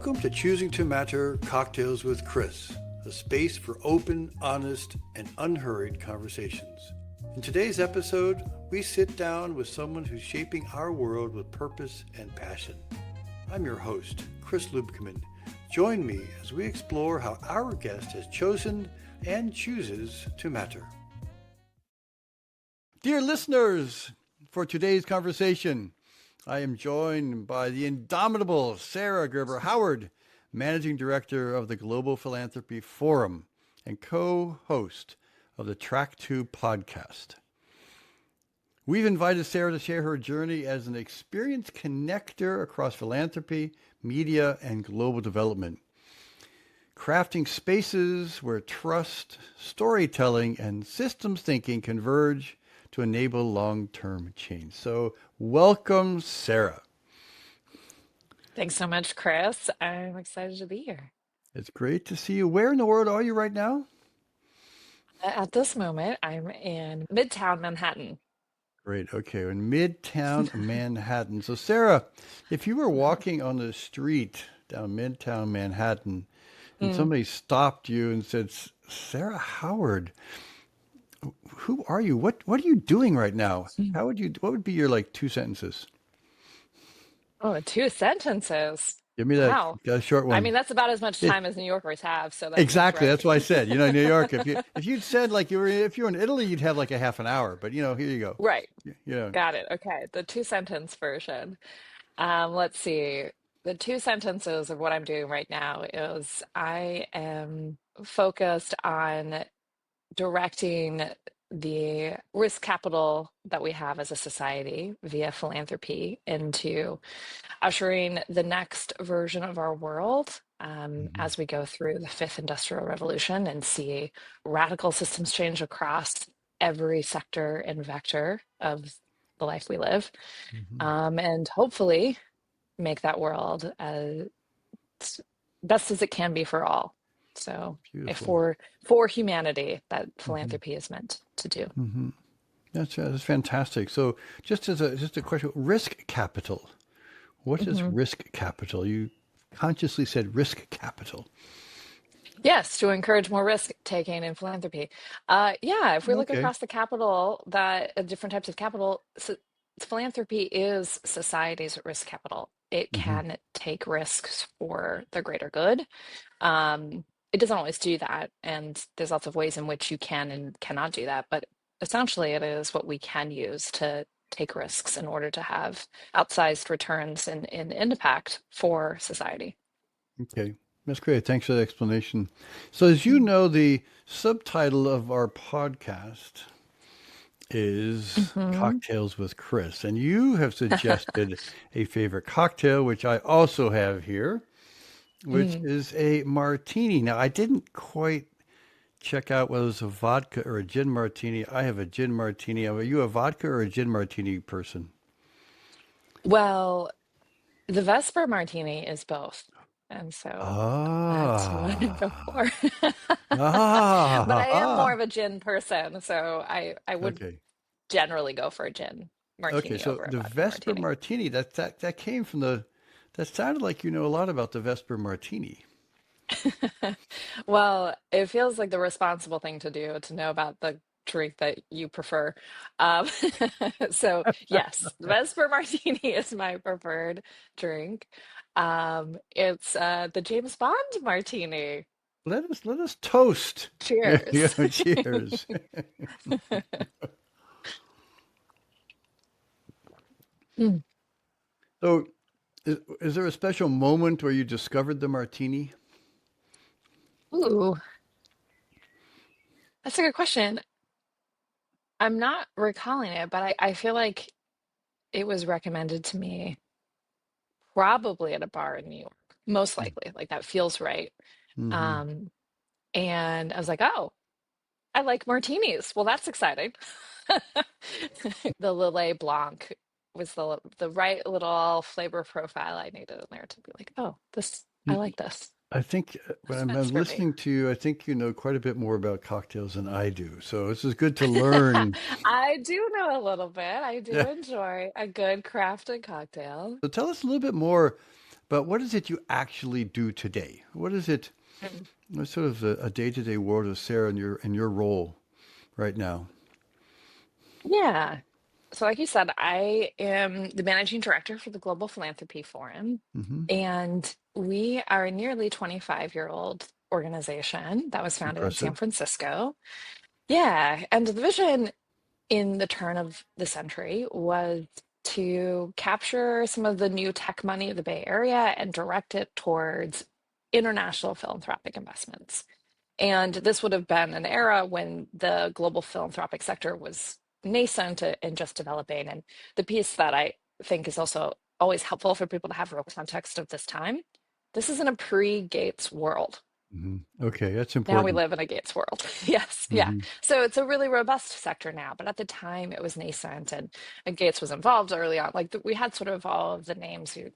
Welcome to Choosing to Matter Cocktails with Chris, a space for open, honest, and unhurried conversations. In today's episode, we sit down with someone who's shaping our world with purpose and passion. I'm your host, Chris Lubkeman. Join me as we explore how our guest has chosen and chooses to matter. Dear listeners, for today's conversation, I am joined by the indomitable Sarah Gerber Howard, Managing Director of the Global Philanthropy Forum and co-host of the Track 2 podcast. We've invited Sarah to share her journey as an experienced connector across philanthropy, media, and global development, crafting spaces where trust, storytelling, and systems thinking converge to enable long-term change. So welcome, Sarah. Thanks so much, Chris. I'm excited to be here. It's great to see you. Where in the world are you right now? At this moment, I'm in Midtown Manhattan. Great. Okay. In Midtown Manhattan. So, Sarah, if you were walking on the street down Midtown Manhattan and somebody stopped you and said, Sarah Howard, who are you? What are you doing right now? What would be your two sentences? Oh, 2 sentences. Give me Wow. that short one. I mean, that's about as much time as New Yorkers have. So Exactly. right. That's why I said, New York, if you'd said if you were in Italy, you'd have like a half an hour, but here you go. Right. Yeah. Got it. Okay. The 2 sentence version. Let's see. The 2 sentences of what I'm doing right now is I am focused on directing the risk capital that we have as a society via philanthropy into ushering the next version of our world as we go through the fifth industrial revolution and see radical systems change across every sector and vector of the life we live, and hopefully make that world as best as it can be for all. So for humanity, that philanthropy is meant to do. That's fantastic. So just a question, risk capital. What is risk capital? You consciously said risk capital. Yes, to encourage more risk taking in philanthropy. If we look across the capital, different types of capital, philanthropy is society's risk capital. It can take risks for the greater good. It doesn't always do that, and there's lots of ways in which you can and cannot do that, but essentially it is what we can use to take risks in order to have outsized returns and impact for society. Okay, that's great. Thanks for the explanation. So as you know, the subtitle of our podcast is Cocktails with Chris, and you have suggested a favorite cocktail, which I also have here, which is a martini. Now, I didn't quite check out whether it's a vodka or a gin martini. I have a gin martini. Are you a vodka or a gin martini person? Well, the Vesper martini is both. And so that's what I go for. But I am more of a gin person, so I would generally go for a gin martini. Okay, so over a the vodka Vesper martini, that came from that sounded like you know a lot about the Vesper martini. Well, it feels like the responsible thing to do to know about the drink that you prefer. So yes, Vesper martini is my preferred drink. It's the James Bond martini. Let us toast. Cheers. Cheers. So, is there a special moment where you discovered the martini? Ooh, that's a good question. I'm not recalling it, but I feel like it was recommended to me probably at a bar in New York, most likely. Like that feels right. Um, and I was like, oh, I like martinis. Well, that's exciting. The Lillet Blanc was the right little flavor profile I needed in there to be like, oh, I like this. I think when I'm listening to you, I think you know quite a bit more about cocktails than I do. So this is good to learn. I do know a little bit. I do enjoy a good crafted cocktail. So tell us a little bit more But what is it you actually do today? What is it? Mm. What's sort of a day-to-day world of Sarah in your role right now? Yeah. So, like you said, I am the managing director for the Global Philanthropy Forum, Hmm. and we are a nearly 25-year-old organization that was It's founded in San impressive. Francisco. Yeah, and the vision in the turn of the century was to capture some of the new tech money of the Bay Area and direct it towards international philanthropic investments. And this would have been an era when the global philanthropic sector was nascent and just developing. And the piece that I think is also always helpful for people to have real context of this time, this is in a pre-Gates world. Hmm. Okay, that's Now we important. live in a Gates world. Yes, yeah. Hmm. So it's a really robust sector now, but at the time it was nascent and Gates was involved early on. Like we had sort of all of the names you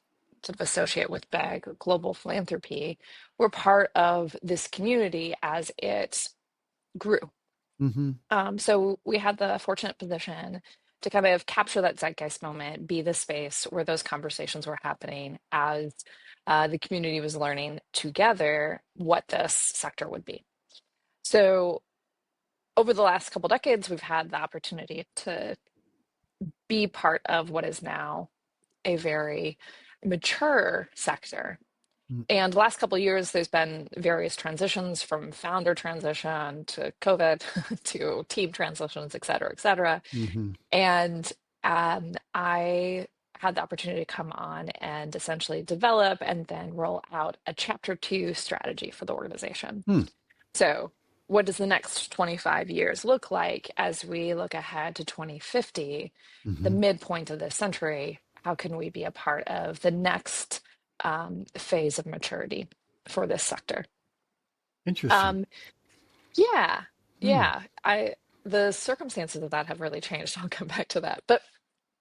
sort of associate with BEG, global philanthropy, were part of this community as it grew. Hmm. So we had the fortunate position to kind of capture that zeitgeist moment, be the space where those conversations were happening as the community was learning together what this sector would be. So over the last couple decades, we've had the opportunity to be part of what is now a very mature sector. And the last couple of years, there's been various transitions from founder transition to COVID to team transitions, et cetera, et cetera. Hmm. And I had the opportunity to come on and essentially develop and then roll out a chapter two strategy for the organization. Hmm. So, what does the next 25 years look like as we look ahead to 2050, the Hmm. midpoint of this century? How can we be a part of the next phase of maturity for this sector? Interesting. Um, yeah, Hmm. yeah. The circumstances of that have really changed. I'll come back to that. But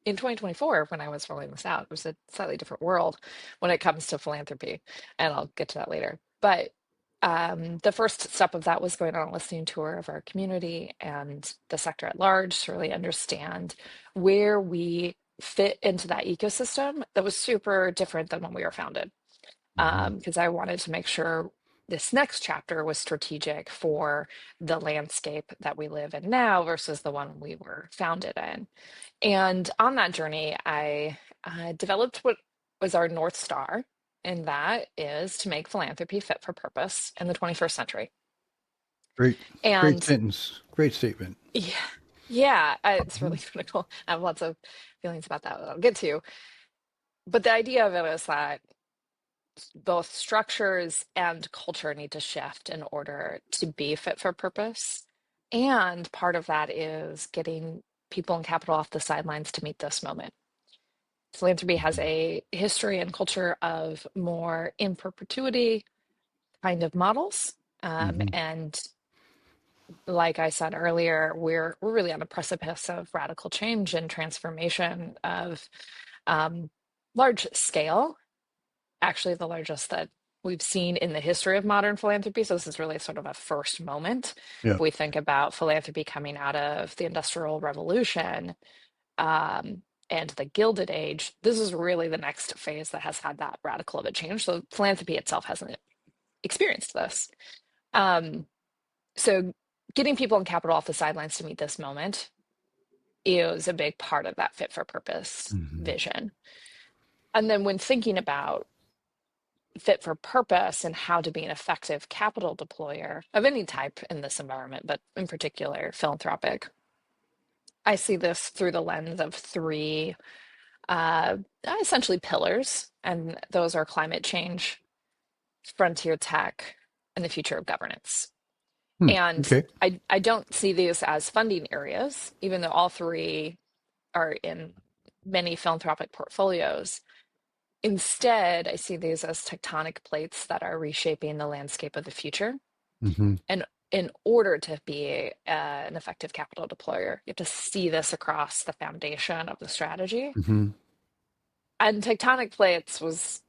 in 2024, when I was rolling this out, it was a slightly different world when it comes to philanthropy, and I'll get to that later. But the first step of that was going on a listening tour of our community and the sector at large to really understand where we fit into that ecosystem that was super different than when we were founded. Hmm. Because I wanted to make sure this next chapter was strategic for the landscape that we live in now versus the one we were founded in. And on that journey, I developed what was our North Star, and that is to make philanthropy fit for purpose in the 21st century. Great, great And sentence. Great statement. yeah, yeah, it's Mhm. really critical. I have lots of feelings about that I'll get to. But the idea of it is that both structures and culture need to shift in order to be fit for purpose. And part of that is getting people and capital off the sidelines to meet this moment. Philanthropy has a history and culture of more in perpetuity kind of models. Hmm. And like I said earlier, we're really on the precipice of radical change and transformation of um, large scale, actually the largest that we've seen in the history of modern philanthropy. So this is really sort of a first moment. Yeah. If we think about philanthropy coming out of the Industrial Revolution, um, and the Gilded Age, this is really the next phase that has had that radical of a change. So philanthropy itself hasn't experienced this. Um, so getting people and capital off the sidelines to meet this moment is a big part of that fit for purpose Hmm. vision. And then when thinking about fit for purpose and how to be an effective capital deployer of any type in this environment, but in particular philanthropic, I see this through the lens of three uh, essentially pillars, and those are climate change, frontier tech, and the future of governance. Hmm. And Okay. I don't see these as funding areas, even though all three are in many philanthropic portfolios. Instead, I see these as tectonic plates that are reshaping the landscape of the future. Hmm. And in order to be an effective capital deployer, you have to see this across the foundation of the strategy. Hmm. And tectonic plates was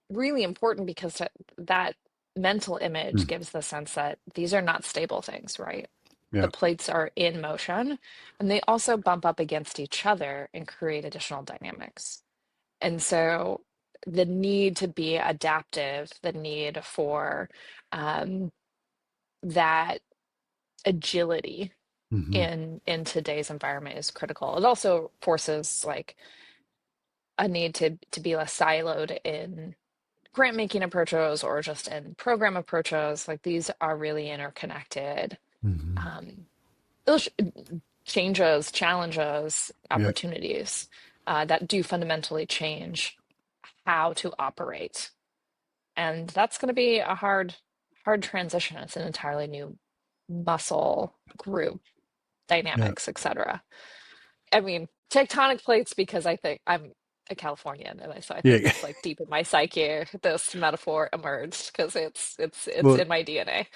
really important because that mental image gives the sense that these are not stable things, right? The Yeah. plates are in motion and they also bump up against each other and create additional dynamics. And so the need to be adaptive, the need for um, that agility Hmm. in today's environment is critical. It also forces like a need to be less siloed in grant making approaches or just in program approaches. Like these are really interconnected. Hmm. Um, those changes, challenges, Yeah. opportunities that do fundamentally change how to operate. And that's going to be a hard transition. It's an entirely new muscle group, Yeah. dynamics, etc. I mean, tectonic plates because I think I'm a Californian, and so I think Yeah. it's like deep in my psyche. This metaphor emerged because it's Well, in my DNA.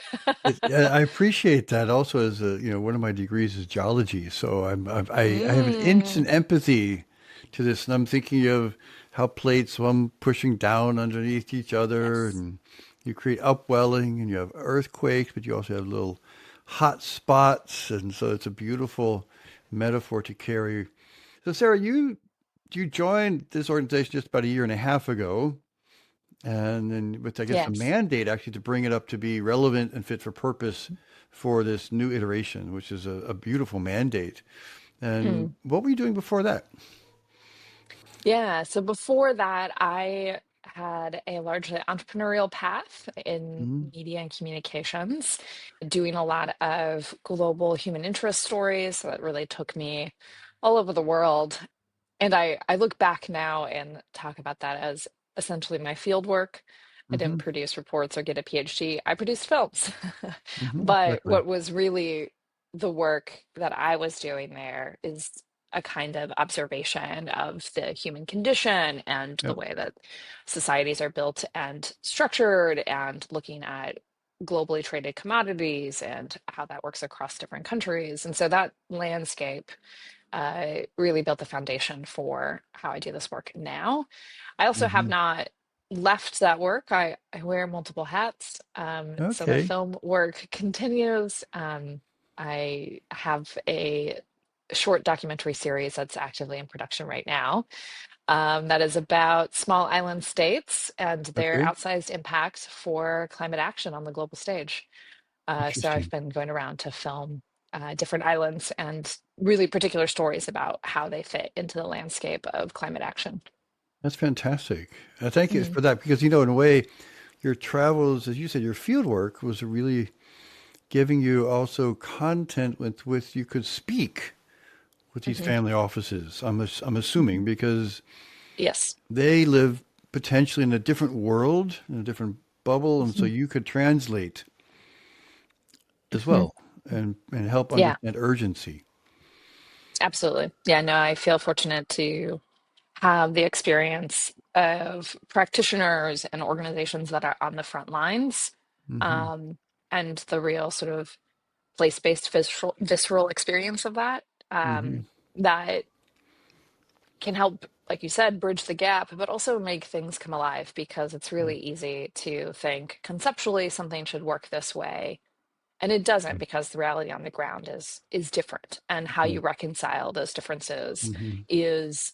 I appreciate that also as one of my degrees is geology. So I have an Mm, instant empathy to this. And I'm thinking of how plates, one pushing down underneath each other, yes. and you create upwelling and you have earthquakes, but you also have little hot spots. And so it's a beautiful metaphor to carry. So Sarah, you joined this organization just about a year and a half ago. And then with, I guess, a Yes. mandate actually to bring it up to be relevant and fit for purpose for this new iteration, which is a beautiful mandate. And Mm. what were you doing before that? Yeah. So before that, I had a largely entrepreneurial path in Hmm. media and communications, doing a lot of global human interest stories that really took me all over the world. And I look back now and talk about that as essentially my field work. I didn't Hmm. produce reports or get a PhD. I produced films. Hmm. But Exactly. what was really the work that I was doing there is a kind of observation of the human condition and the Yep. way that societies are built and structured, and looking at globally traded commodities and how that works across different countries. And so that landscape really built the foundation for how I do this work now. I also have Hmm. not left that work. I wear multiple hats. So the Okay. film work continues. I have a short documentary series that's actively in production right now, that is about small island states and their Okay. outsized impact for climate action on the global stage. So I've Interesting. been going around to film different islands and really particular stories about how they fit into the landscape of climate action. That's fantastic. Thank you Mm, for that because, in a way, your travels, as you said, your field work was really giving you also content with which you could speak with these mhm, family offices. I'm assuming mhm. because Yes. they live potentially in a different world, in a different bubble, and so Mhm, you could translate as mhm. well and help Yeah, understand urgency. absolutely. Yeah, no, I feel fortunate to have the experience of practitioners and organizations that are on the front lines, Hmm. um, and the real sort of place-based visceral experience of that. Hmm. That can help, like you said, bridge the gap, but also make things come alive, because it's Yeah. really easy to think conceptually something should work this way. And it doesn't, because the reality on the ground is different. And how Yeah. you reconcile those differences Hmm. is,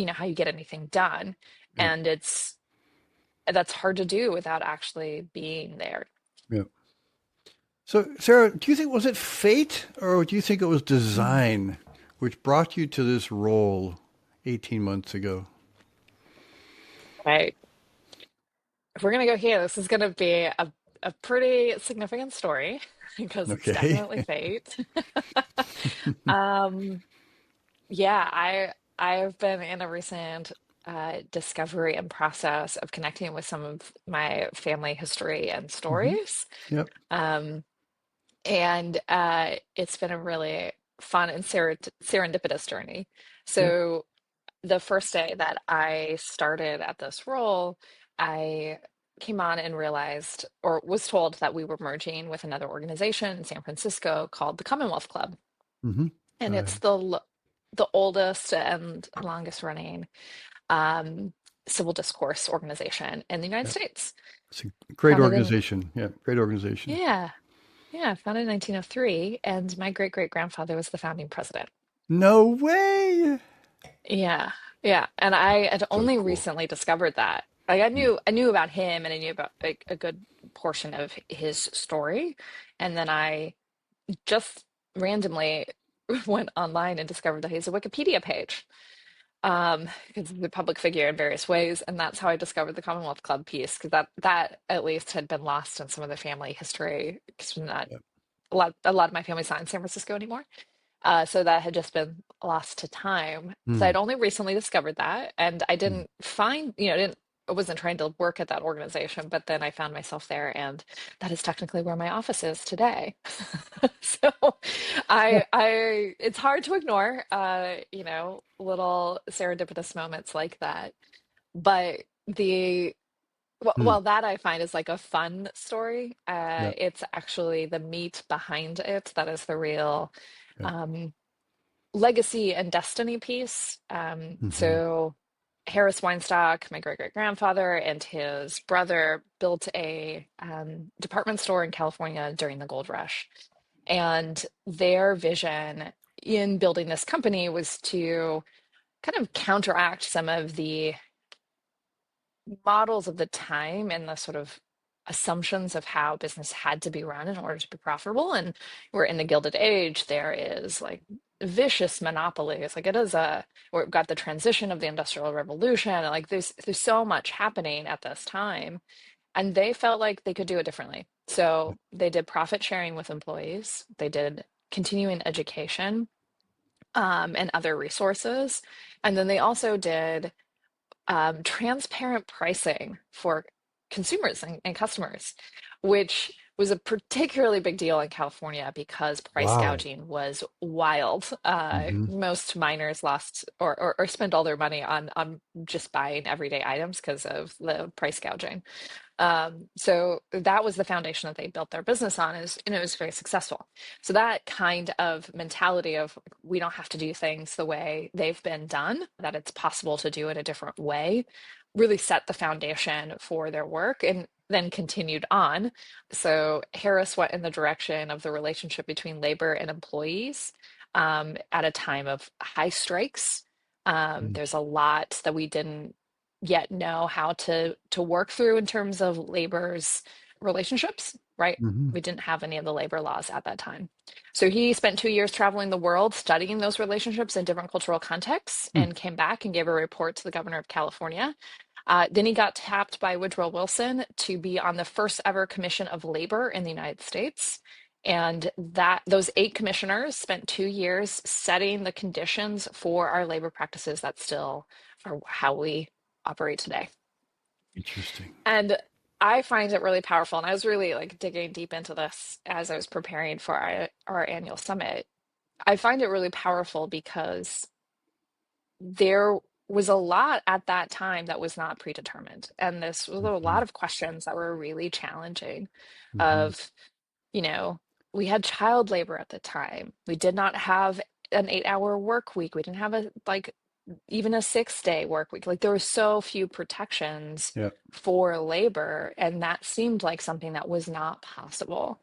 how you get anything done. Yeah. And that's hard to do without actually being there. Yeah. So, Sarah, do you think was it fate or do you think it was Mm. design which brought you to this role 18 months ago? Right. If we're gonna go here, this is gonna be a pretty significant story because it's Okay. definitely fate. Um, Yeah, I've been in a recent discovery and process of connecting with some of my family history and Hmm. stories. Yep. Um, and it's been a really fun and serendipitous journey. Yep. So the first day that I started at this role, I came on and realized, or was told, that we were merging with another organization in San Francisco called the Commonwealth Club. Hmm. And Uh, it's the oldest and longest running um, civil discourse organization in the United yep. States. It's a great Founded in organization. Yeah. Great organization. Yeah, yeah, founded in 1903, and my great great grandfather was the founding president. No way. Yeah, yeah. And I had So only cool. recently discovered that. Like Mm. I knew about him and I knew about a good portion of his story. And then I just randomly went online and discovered that he has a Wikipedia page. Because he's a public figure in various ways, and that's how I discovered the Commonwealth Club piece, because that at least had been lost in some of the family history, because not Yep. a lot of my family's not in San Francisco anymore. So that had just been lost to time. So Mm. I'd only recently discovered that, and I Mm. didn't find, you know, I wasn't trying to work at that organization, but then I found myself there, and that is technically where my office is today. So it's hard to ignore, you know, little serendipitous moments like that. But Mm. well, that I find is like a fun story. Yep. It's actually the meat behind it that is the real. Yep. Um, legacy and destiny piece. Hmm. So Harris Weinstock, my great great grandfather, and his brother built a department store in California during the gold rush. And their vision in building this company was to kind of counteract some of the models of the time and the sort of assumptions of how business had to be run in order to be profitable. And we're in the Gilded Age, there is like vicious monopolies. Like it is we've got the transition of the Industrial Revolution. And like there's so much happening at this time. And they felt like they could do it differently. So they did profit sharing with employees, they did continuing education and other resources. And then they also did transparent pricing for consumers and customers, which was a particularly big deal in California because price Wow. gouging was wild. Hmm. Most miners lost or spent all their money on just buying everyday items because of the price gouging. So that was the foundation that they built their business on, and it was very successful. So that kind of mentality of we don't have to do things the way they've been done, that it's possible to do it a different way, really set the foundation for their work and then continued on. So Harris went in the direction of the relationship between labor and employees at a time of high strikes. There's a lot that we didn't yet know how to work through in terms of labor's relationships, right? Hmm. We didn't have any of the labor laws at that time. So he spent 2 years traveling the world studying those relationships in different cultural contexts Mm. and came back and gave a report to the governor of California. Then he got tapped by Woodrow Wilson to be on the first ever commission of labor in the United States. And that those 8 commissioners spent 2 years setting the conditions for our labor practices that still are how we operate today. Interesting. And I find it really powerful. And I was really like digging deep into this as I was preparing for our annual summit. I find it really powerful because there was a lot at that time that was not predetermined. And this was a Hmm. lot of questions that were really challenging Hmm. of, you know, we had child labor at the time. We did not have an 8-hour work week. We didn't have a like even a 6-day work week. Like there were so few protections Yeah. for labor, and that seemed like something that was not possible.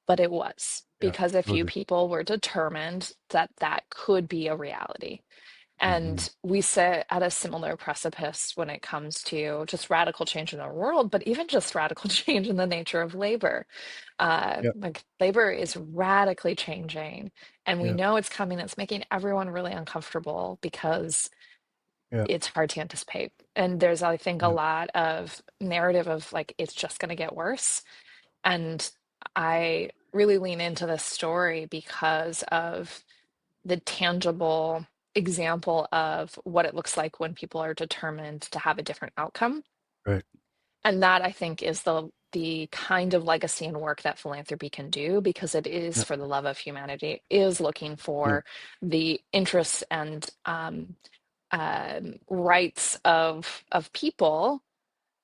But it was Yeah. because a few Totally. people were determined that that could be a reality. Hmm. And we sit at a similar precipice when it comes to just radical change in our world, but even just radical change in the nature of labor. Yeah. Like labor is radically changing, and we Yeah. know it's coming. It's making everyone really uncomfortable because Yeah. it's hard to anticipate. And there's, I think, a Yeah. lot of narrative of like, it's just going to get worse. And I really lean into this story because of the tangible example of what it looks like when people are determined to have a different outcome. Right. And that I think is the kind of legacy and work that philanthropy can do because it is Yeah. for the love of humanity, it is looking Yeah. for the interests and rights of people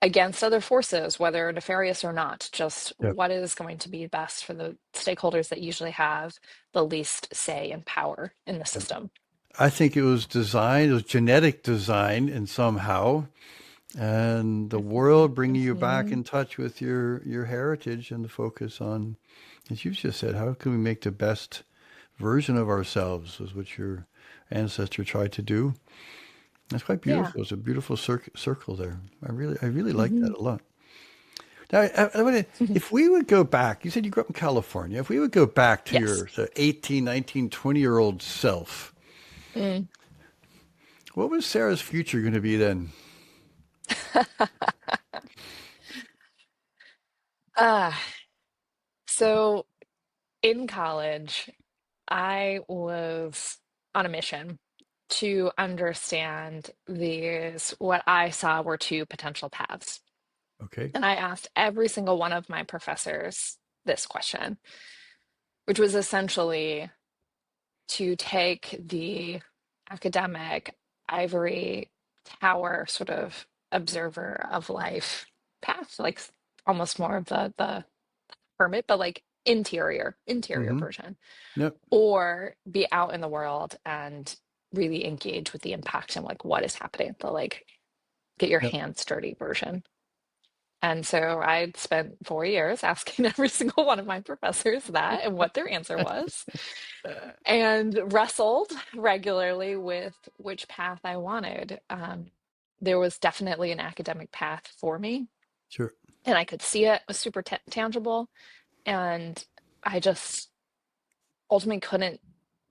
against other forces, whether nefarious or not. Just Yeah. what is going to be best for the stakeholders that usually have the least say and power in the Yeah. system. I think it was designed, it was genetic design and somehow, and the Mhm, world bringing you back mhm. in touch with your heritage and the focus on, as you just said, how can we make the best version of ourselves was what you're ancestor tried to do. That's quite Yeah. beautiful. It's a beautiful circle there. I really like Hmm. that a lot. Now, if we would go back, you said you grew up in California. If we would go back to Yes. your 18, 19, 20-year-old self, Mm. what was Sarah's future going to be then? Ah, so in college, I was on a mission to understand these, what I saw were two potential paths. Okay. And I asked every single one of my professors this question, which was essentially to take the academic ivory tower sort of observer of life path, like almost more of the hermit, but like interior Mm-hmm. version, Yep. or be out in the world and really engage with the impact and like what is happening, the like get your Yep. hands dirty version. And so I spent 4 years asking every single one of my professors that and what their answer was, and wrestled regularly with which path I wanted. There was definitely an academic path for me, Sure. and I could see it was super tangible. And I just ultimately couldn't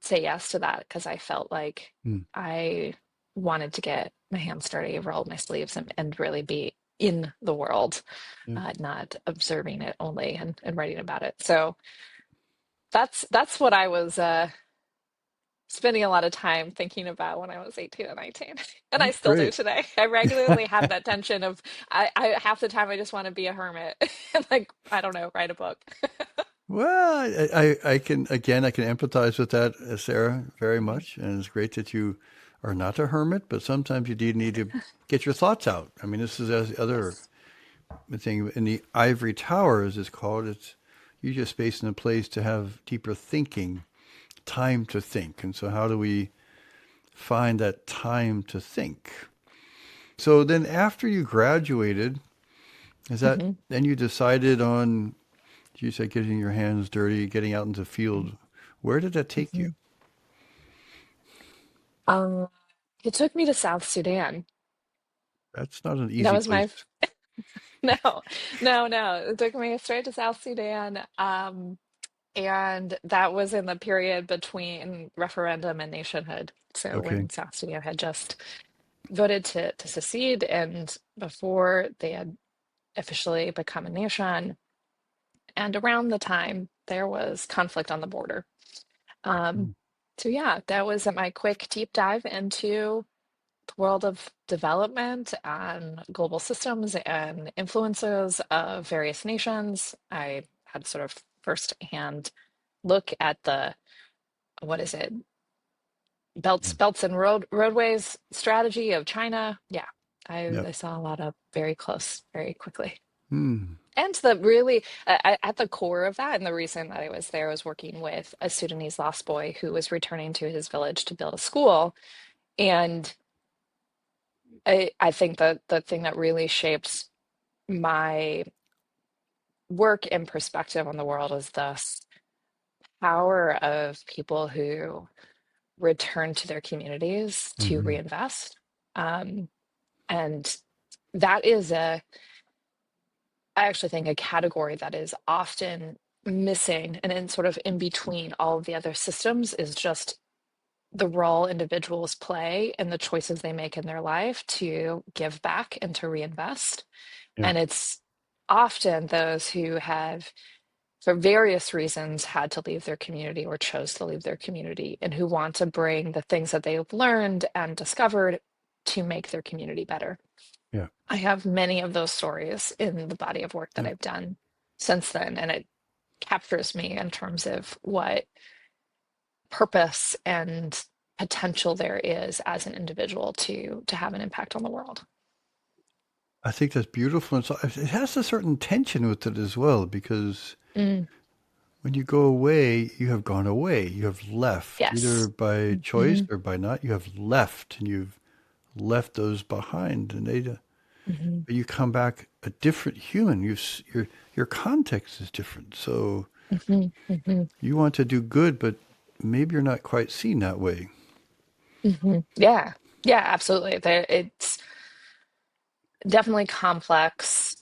say yes to that because I felt like Mm. I wanted to get my hands dirty, roll up my sleeves, and really be in the world, Yeah. not observing it only and writing about it. So that's what I was spending a lot of time thinking about when I was 18 and 19. And I That's still do great. today. I regularly have that tension of I half the time I just want to be a hermit and like, I don't know, write a book. Well, I can again I can empathize with that, Sarah, very much, and it's great that you are not a hermit, but sometimes you do need to get your thoughts out. I mean, this is the other Yes. thing in the ivory tower, as it's called. It's you just space in a place to have deeper thinking, time to think, and so how do we find that time to think? So then, after you graduated, is that Mhm. then you decided on? You said getting your hands dirty, getting out into the field. Where did that take you? Mhm. Um, it took me to South Sudan. That's not an That easy was my place. no, no. It took me straight to South Sudan. And that was in the period between referendum and nationhood. So Okay. when South Sudan had just voted to secede and before they had officially become a nation, and around the time there was conflict on the border. Um, Mm. so yeah, that was my quick deep dive into the world of development and global systems and influences of various nations. I had sort of firsthand look at the what is it, Yeah. belts and roadways strategy of China. Yeah, Yep. I saw a lot of very close, very quickly. Hmm. And the really at the core of that, and the reason that I was there was working with a Sudanese lost boy who was returning to his village to build a school. And I think that the thing that really shapes my work and perspective on the world is this power of people who return to their communities to Hmm. reinvest. Um, and that is I actually think, a category that is often missing and in sort of in between all of the other systems is just the role individuals play and the choices they make in their life to give back and to reinvest. Yeah. And it's often those who have, for various reasons, had to leave their community or chose to leave their community and who want to bring the things that they've learned and discovered to make their community better. Yeah. I have many of those stories in the body of work that Yeah. I've done since then, and it captures me in terms of what purpose and potential there is as an individual to have an impact on the world. I think that's beautiful. And so it has a certain tension with it as well, because Mm, when you go away, you have gone away. You have left, either yes. by choice Hmm. or by not. You have left, and you've left those behind, and Hmm. but you come back a different human. Your context is different. So Hmm. Hmm. you want to do good, but maybe you're not quite seen that way. Yeah. Yeah, absolutely. It's definitely complex.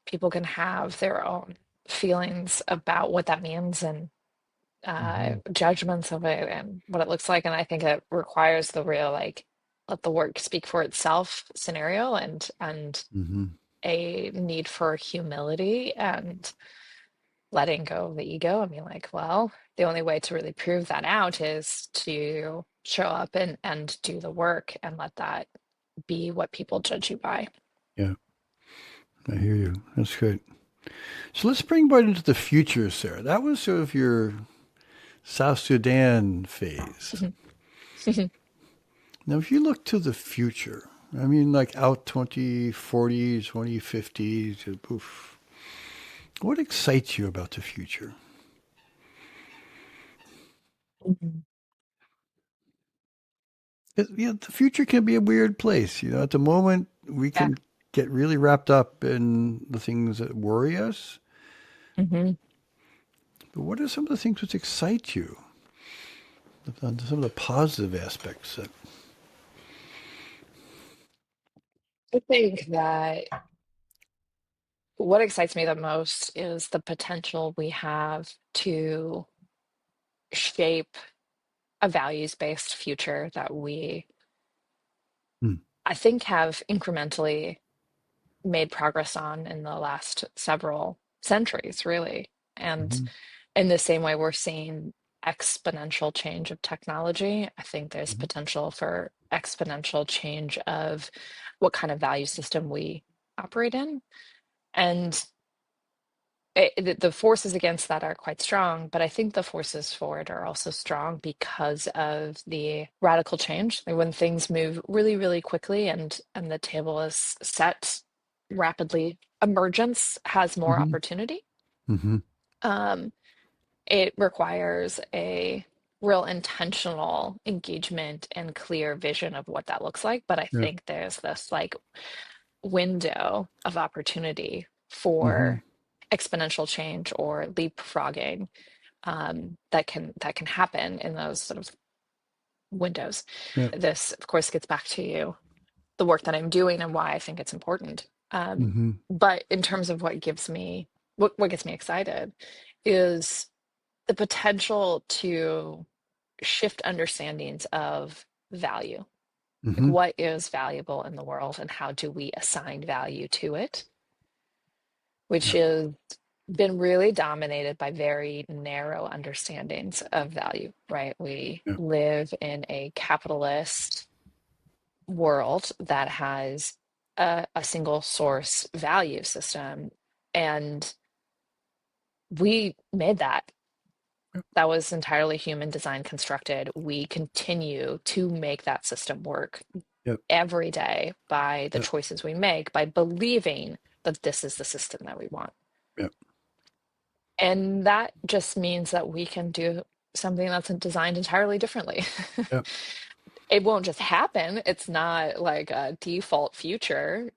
People can have their own feelings about what that means and Mm-hmm. judgments of it and what it looks like. And I think it requires the real, like, let the work speak for itself scenario and Mm-hmm. a need for humility and letting go of the ego. I mean, like, well, the only way to really prove that out is to show up and do the work and let that be what people judge you by. Yeah, I hear you. That's good. So let's bring right into the future, Sarah. That was sort of your South Sudan phase. Now, if you look to the future, I mean, like out 2040, 2050, poof, what excites you about the future? Mhm. 'Cause, the future can be a weird place. At the moment, we Yeah. can get really wrapped up in the things that worry us. Hmm. But what are some of the things which excite you? Some of the positive aspects that. I think that what excites me the most is the potential we have to shape a values-based future that Hmm. I think, have incrementally made progress on in the last several centuries, really. And Mm-hmm. in the same way we're seeing exponential change of technology, I think there's Hmm. potential for exponential change of what kind of value system we operate in. And the forces against that are quite strong, but I think the forces for it are also strong because of the radical change. Like when things move really, really quickly and the table is set rapidly, emergence has more Hmm. opportunity. Hmm. Um, it requires a real intentional engagement and clear vision of what that looks like. But I Yeah. think there's this like window of opportunity Hmm. for exponential change or leapfrogging that can happen in those sort of windows. Yeah. This, of course, gets back to the work that I'm doing and why I think it's important. Hmm. But in terms of what gets me excited is the potential to shift understandings of value. Like Hmm. what is valuable in the world and how do we assign value to it, which Yeah. has been really dominated by very narrow understandings of value, right? We Yeah. live in a capitalist world that has a single source value system, and we made that. Yep. That was entirely human design constructed. We continue to make that system work Yep. every day by the Yep. choices we make, by believing that this is the system that we want. Yep. And that just means that we can do something that's designed entirely differently. Yep. It won't just happen. It's not like a default future,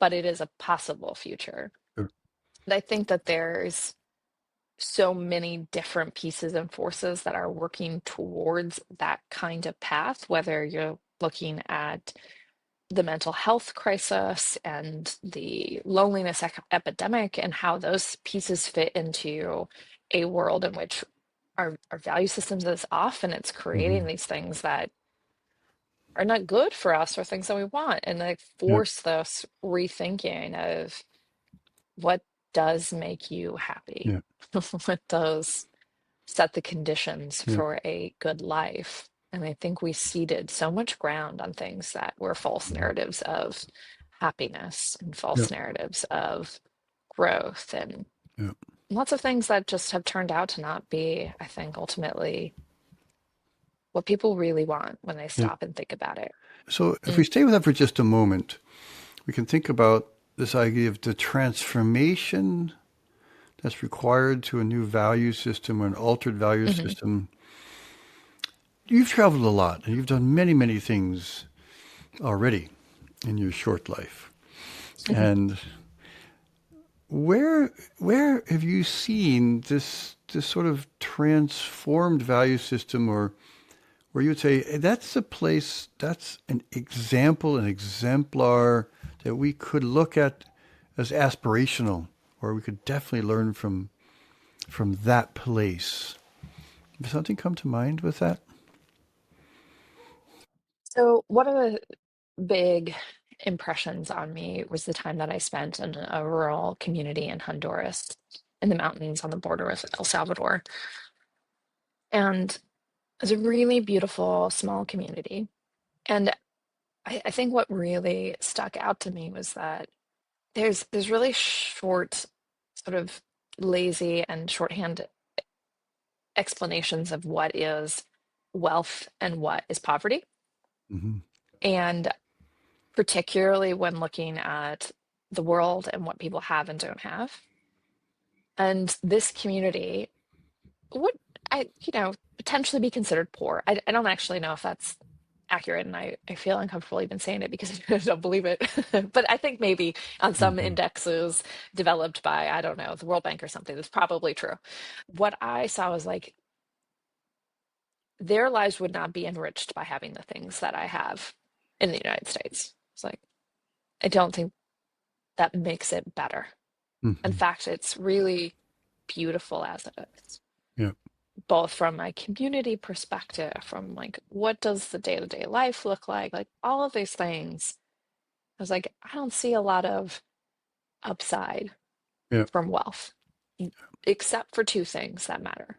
but it is a possible future. Sure. And I think that there's so many different pieces and forces that are working towards that kind of path, whether you're looking at the mental health crisis and the loneliness epidemic and how those pieces fit into a world in which our value systems is off and it's creating Hmm. these things that are not good for us or things that we want and like Yep. force this rethinking of what does make you happy. Yeah. What does set the conditions Yeah. for a good life. And I think we ceded so much ground on things that were false Hmm. narratives of happiness and Yep. false narratives of growth and Yep. lots of things that just have turned out to not be, I think, ultimately what people really want when they Yeah. stop and think about it. So if we Mm, stay with that for just a moment, we can think about this idea of the transformation that's required to a new value system or an altered value mhm, system. You've traveled a lot and you've done many, many things already in your short life. mhm. And where have you seen this sort of transformed value system, or where you would say, "Hey, that's a place, that's an example, an exemplar that we could look at as aspirational, or we could definitely learn from that place." Does something come to mind with that? So one of the big impressions on me was the time that I spent in a rural community in Honduras, in the mountains on the border with El Salvador. And it was a really beautiful small community. And I think what really stuck out to me was that there's really short, sort of lazy and shorthand explanations of what is wealth and what is poverty. Hmm. And particularly when looking at the world and what people have and don't have. And this community would, potentially be considered poor. I don't actually know if that's accurate, and I feel uncomfortable even saying it because I don't believe it. But I think maybe on some Hmm. indexes developed by, I don't know, the World Bank or something, that's probably true. What I saw was like their lives would not be enriched by having the things that I have in the United States. It's like, I don't think that makes it better. In Hmm. fact, it's really beautiful as it is, Yeah. both from my community perspective, from like what does the day-to-day life look like all of these things. I was like, I don't see a lot of upside Yeah. from wealth, except for two things that matter: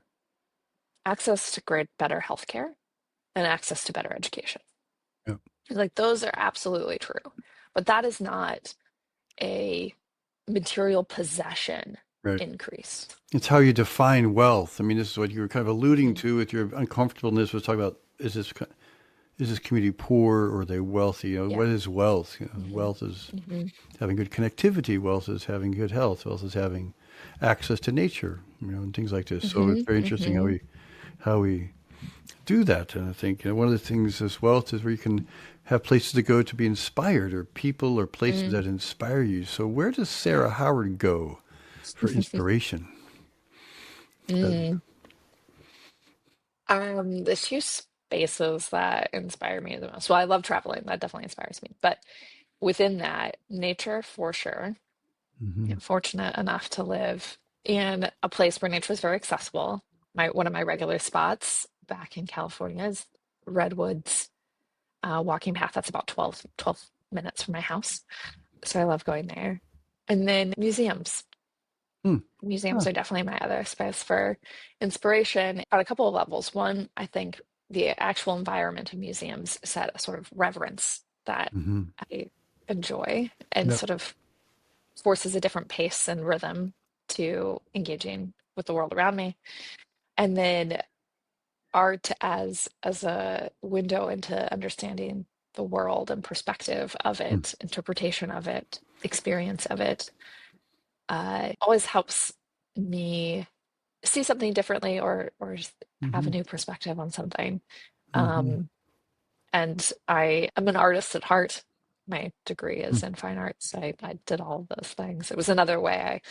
access to great, better healthcare and access to better education. Yeah. Like those are absolutely true, but that is not a material possession Right. increase. It's how you define wealth. I mean, this is what you were kind of alluding to with your uncomfortableness, was talking about, is this community poor or are they wealthy? Yeah. What is wealth? Hmm. Wealth is Hmm. having good connectivity. Wealth is having good health. Wealth is having access to nature, and things like this. So it's Hmm. very interesting Hmm. how we do that. And I think one of the things as wealth is where you can have places to go to be inspired, or people or places Mm. that inspire you. So where does Sarah Howard go for inspiration? Mm. The two spaces that inspire me the most. Well, I love traveling. That definitely inspires me. But within that, nature for sure. Mm-hmm. I'm fortunate enough to live in a place where nature is very accessible. One of my regular spots back in California is Redwoods walking path. That's about twelve minutes from my house. So I love going there. And then museums. Hmm. Museums Huh. are definitely my other space for inspiration on a couple of levels. One, I think the actual environment of museums set a sort of reverence that Mm-hmm. I enjoy and Yep. sort of forces a different pace and rhythm to engaging with the world around me. And then art as a window into understanding the world and perspective of Mm-hmm. it, interpretation of it, experience of it, always helps me see something differently or have a Mm-hmm. new perspective on something. Mm-hmm. Um, and I am an artist at heart. My degree is in fine arts. I did all of those things. It was another way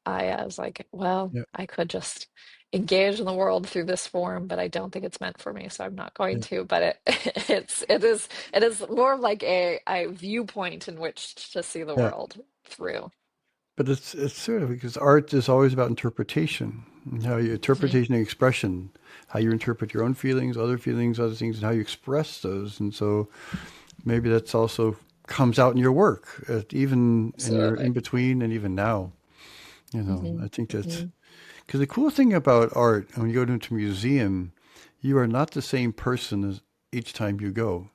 I was like, well, Yeah. I could just engage in the world through this form, but I don't think it's meant for me, so I'm not going Yeah. to. But it is more of like a viewpoint in which to see the Yeah. world through. But it's sort of because art is always about interpretation, and how you Mhm. interpretation and expression, how you interpret your own feelings, other things, and how you express those. And so maybe that's also comes out in your work, even in your Absolutely. in between and even now. Hmm. I think that's Hmm. because the cool thing about art, when you go into a museum, you are not the same person as each time you go.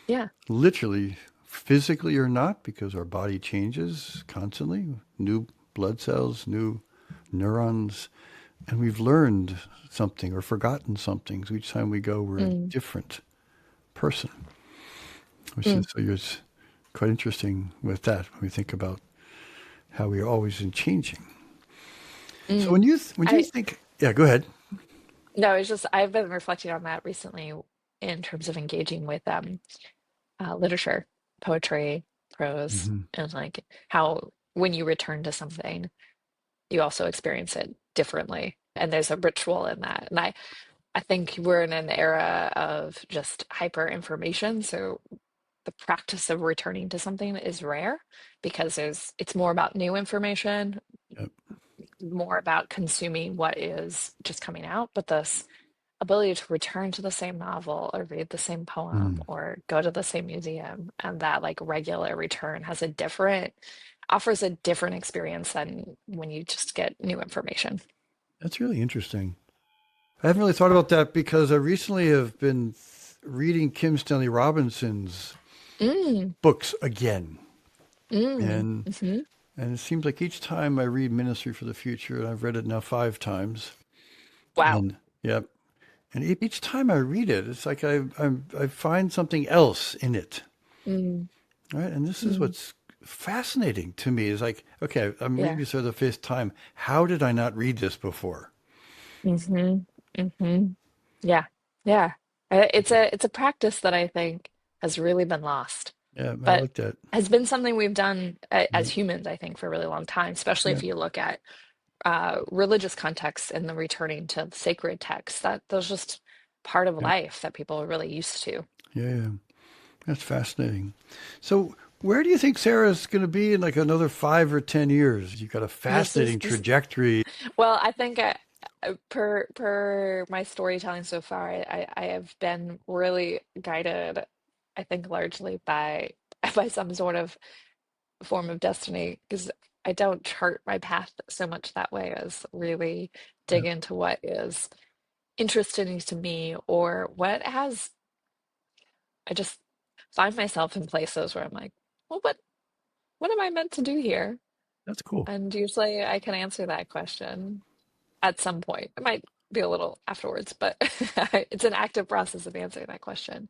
Yeah. Literally, physically you're not, because our body changes constantly. New blood cells, new neurons, and we've learned something or forgotten something. So each time we go, we're a Mm. different person, which Mm. is so it's quite interesting with that when we think about how we are always in changing. So Mm. when you I think, yeah, go ahead. No, it's just I've been reflecting on that recently in terms of engaging with literature, poetry, prose, Hmm. and like how when you return to something, you also experience it differently. And there's a ritual in that. And I think we're in an era of just hyper information. So the practice of returning to something is rare because it's more about new information, Yep. more about consuming what is just coming out. But this ability to return to the same novel or read the same poem Mm. or go to the same museum, and that like regular return offers a different experience than when you just get new information. That's really interesting. I haven't really thought about that because I recently have been reading Kim Stanley Robinson's Mm, books again. And hmm. and it seems like each time I read Ministry for the Future, and I've read it now 5 times, Wow. and yep, and each time I read it, it's like I find something else in it, Mm, right? And this is mm, what's fascinating to me is like, okay, I'm reading yeah. this for the fifth time. How did I not read this before? Hmm. Hmm. Yeah. Yeah. It's a practice that I think has really been lost, Yeah, I but like that. has been something we've done as Yeah, humans, I think, for a really long time, especially yeah, if you look at religious contexts and the returning to sacred texts. That those just part of yeah, life that people are really used to. yeah. That's fascinating. So, where do you think Sarah's going to be in like another 5 or 10 years? You've got a This is fascinating this. trajectory. Well, I think per my storytelling so far, I have been really guided, I think largely by by some sort of form of destiny, because I don't chart my path so much that way as really dig Yeah, into what is interesting to me or what has I just find myself in places where I'm like, well, what am I meant to do here? that's cool. And usually I can answer that question at some point. It might be a little afterwards, but it's an active process of answering that question.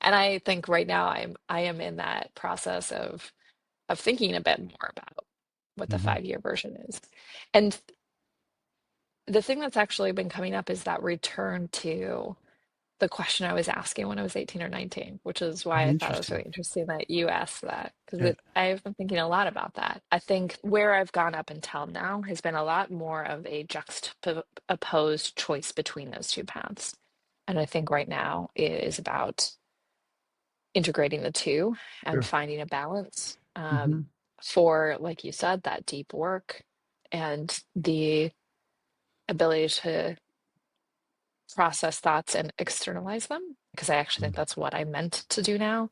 And I think right now I am in that process of thinking a bit more about what the Hmm. 5 year version is. And the thing that's actually been coming up is that return to the question I was asking when I was 18 or 19, which is why Oh, I thought it was really interesting. interesting that you asked that, because Yeah, I've been thinking a lot about that. I think where I've gone up until now has been a lot more of a juxtaposed choice between those two paths. And I think right now it is about integrating the two and sure. finding a balance Hmm. for, like you said, that deep work and the ability to process thoughts and externalize them, because I actually think that's what I meant to do now,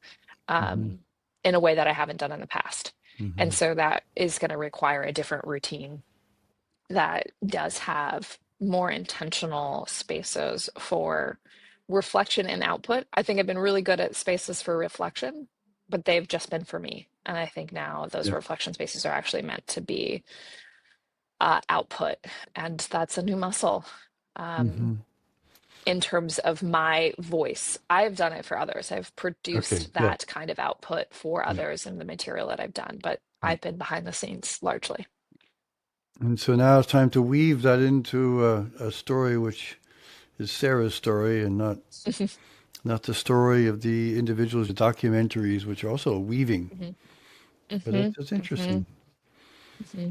Hmm. um, in a way that I haven't done in the past. And Hmm. so that is going to require a different routine that does have more intentional spaces for reflection and output. I think I've been really good at spaces for reflection, but they've just been for me. And I think now those Yeah. reflection spaces are actually meant to be output, and that's a new muscle. Um, Hmm. in terms of my voice. I've done it for others. I've Okay. produced Yeah. that kind of output for Yeah. others in the material that I've done, but Yeah. I've been behind the scenes largely. And so now it's time to weave that into a story which is Sarah's story and not the story of the individuals, the documentaries, which are also weaving. Hmm. But Hmm. that's Hmm. interesting. Hmm.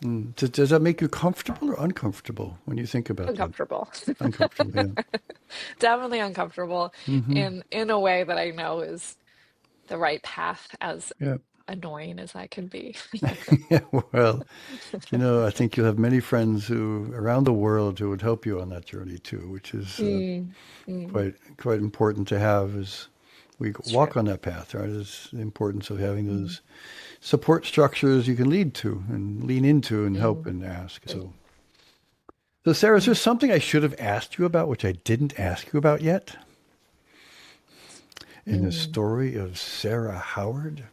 Mm. Does that make you comfortable or uncomfortable when you think about that? Uncomfortable. Uncomfortable, yeah. Definitely uncomfortable Hmm. in a way that I know is the right path, as Yeah. annoying as that can be. Yeah. Well, I think you'll have many friends who around the world who would help you on that journey too, which is Mm, mm, quite important to have as we it's true. walk on that path, right? Is the importance of having Mm, those support structures you can lead to and lean into and help mm, and ask. mm, So Sarah, is there mm. something I should have asked you about which I didn't ask you about yet in the Mm. story of Sarah Howard?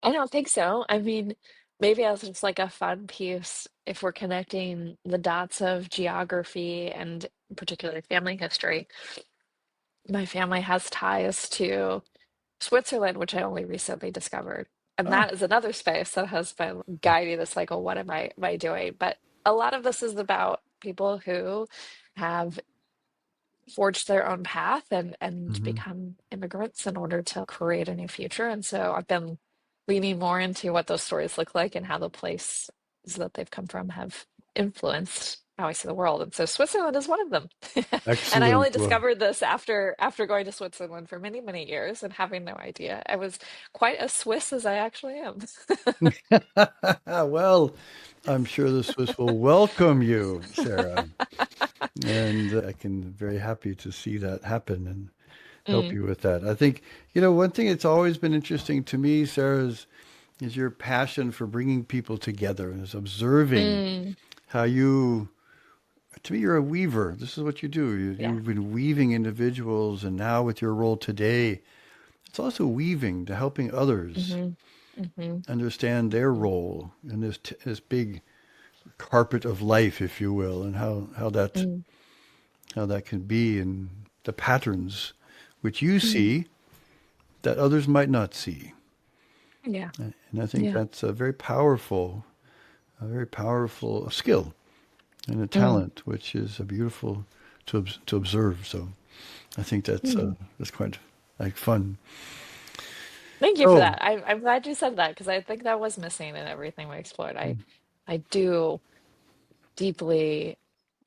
I don't think so. I mean, maybe as just like a fun piece, if we're connecting the dots of geography and particularly family history, my family has ties to Switzerland, which I only recently discovered. And Ah. that is another space that has been guiding this cycle. What am I doing? But a lot of this is about people who have forged their own path and Hmm. become immigrants in order to create a new future. And so I've been leaning more into what those stories look like and how the places that they've come from have influenced how I see the world. And so Switzerland is one of them. And I only Excellent. Well, discovered this after going to Switzerland for many, many years and having no idea. I was quite as Swiss as I actually am. well, I'm sure the Swiss will welcome you, Sarah. And I can very happy to see that happen and help Mm, you with that. I think, one thing that's always been interesting to me, Sarah, is your passion for bringing people together and is observing mm, how you, to me, you're a weaver. This is what you do. yeah. You've been weaving individuals, and now with your role today, it's also weaving to helping others Hmm. Hmm. understand their role in this big carpet of life, if you will, and Mm, how that can be, and the patterns which you mm, see that others might not see. yeah. And I think Yeah. that's a very powerful skill and a Mm, talent, which is a beautiful to observe. So I think mm. that's quite like fun. Thank you for So that. I'm glad you said that because I think that was missing in everything we explored. mm, I do deeply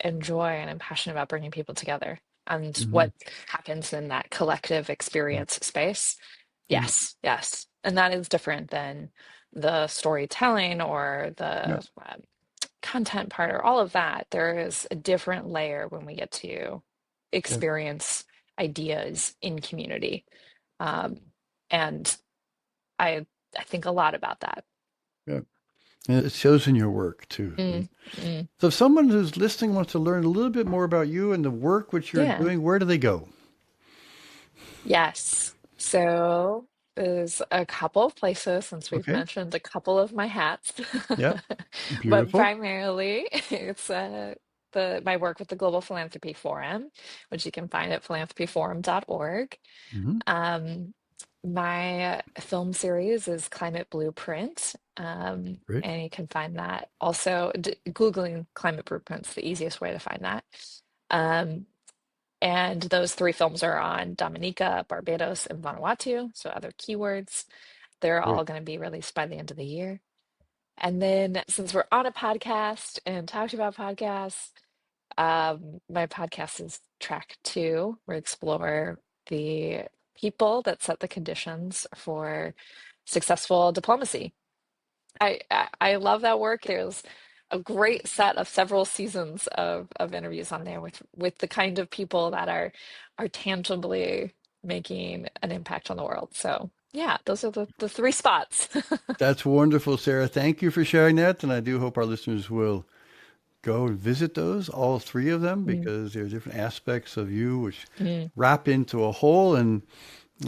enjoy and am passionate about bringing people together and mhm, what happens in that collective yeah, experience space. yeah, Yes, yes. And that is different than the storytelling or yeah, the content part or all of that. There is a different layer when we get to yeah, experience ideas in community. Um, and I I think a lot about that. yeah. And it shows in your work too. Mm, mm. So if someone who's listening wants to learn a little bit more about you and the work which you're Yeah. doing, where do they go? Yes. So there's a couple of places since we've Okay. mentioned a couple of my hats, Yeah. but Beautiful. primarily it's the my work with the Global Philanthropy Forum, which you can find at philanthropyforum.org. Hmm. Um, my film series is Climate Blueprint, Great. and you can find that also Googling Climate Blueprint's the easiest way to find that. Um, and those three films are on Dominica, Barbados, and Vanuatu, so other keywords. They're all Great. going to be released by the end of the year. And then, since we're on a podcast and talking about podcasts, my podcast is Track Two. We explore the people that set the conditions for successful diplomacy. I love that work. There's a great set of several seasons of interviews on there with the kind of people that are tangibly making an impact on the world. So yeah, those are the three spots. That's wonderful, Sarah. Thank you for sharing that. And I do hope our listeners will go and visit those, all three of them, Mm, because there are different aspects of you which mm, wrap into a whole. And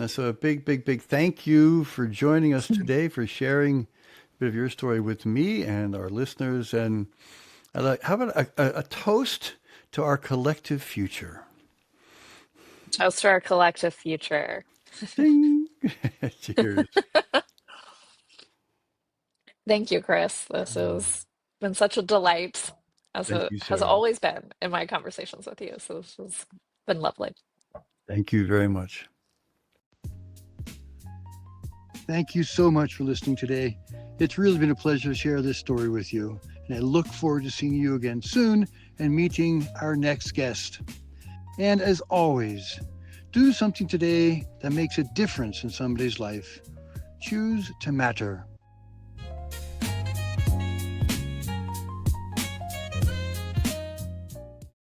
so a big, big, big thank you for joining us mm. today, for sharing a bit of your story with me and our listeners. And I like, how about a toast to our collective future? Toast to our collective future. Ding. Cheers. Thank you, Chris. This has been such a delight, as Thank it you, has Sarah. always been in my conversations with you. So this has been lovely. Thank you very much. Thank you so much for listening today. It's really been a pleasure to share this story with you. And I look forward to seeing you again soon and meeting our next guest. And as always, do something today that makes a difference in somebody's life. Choose to matter.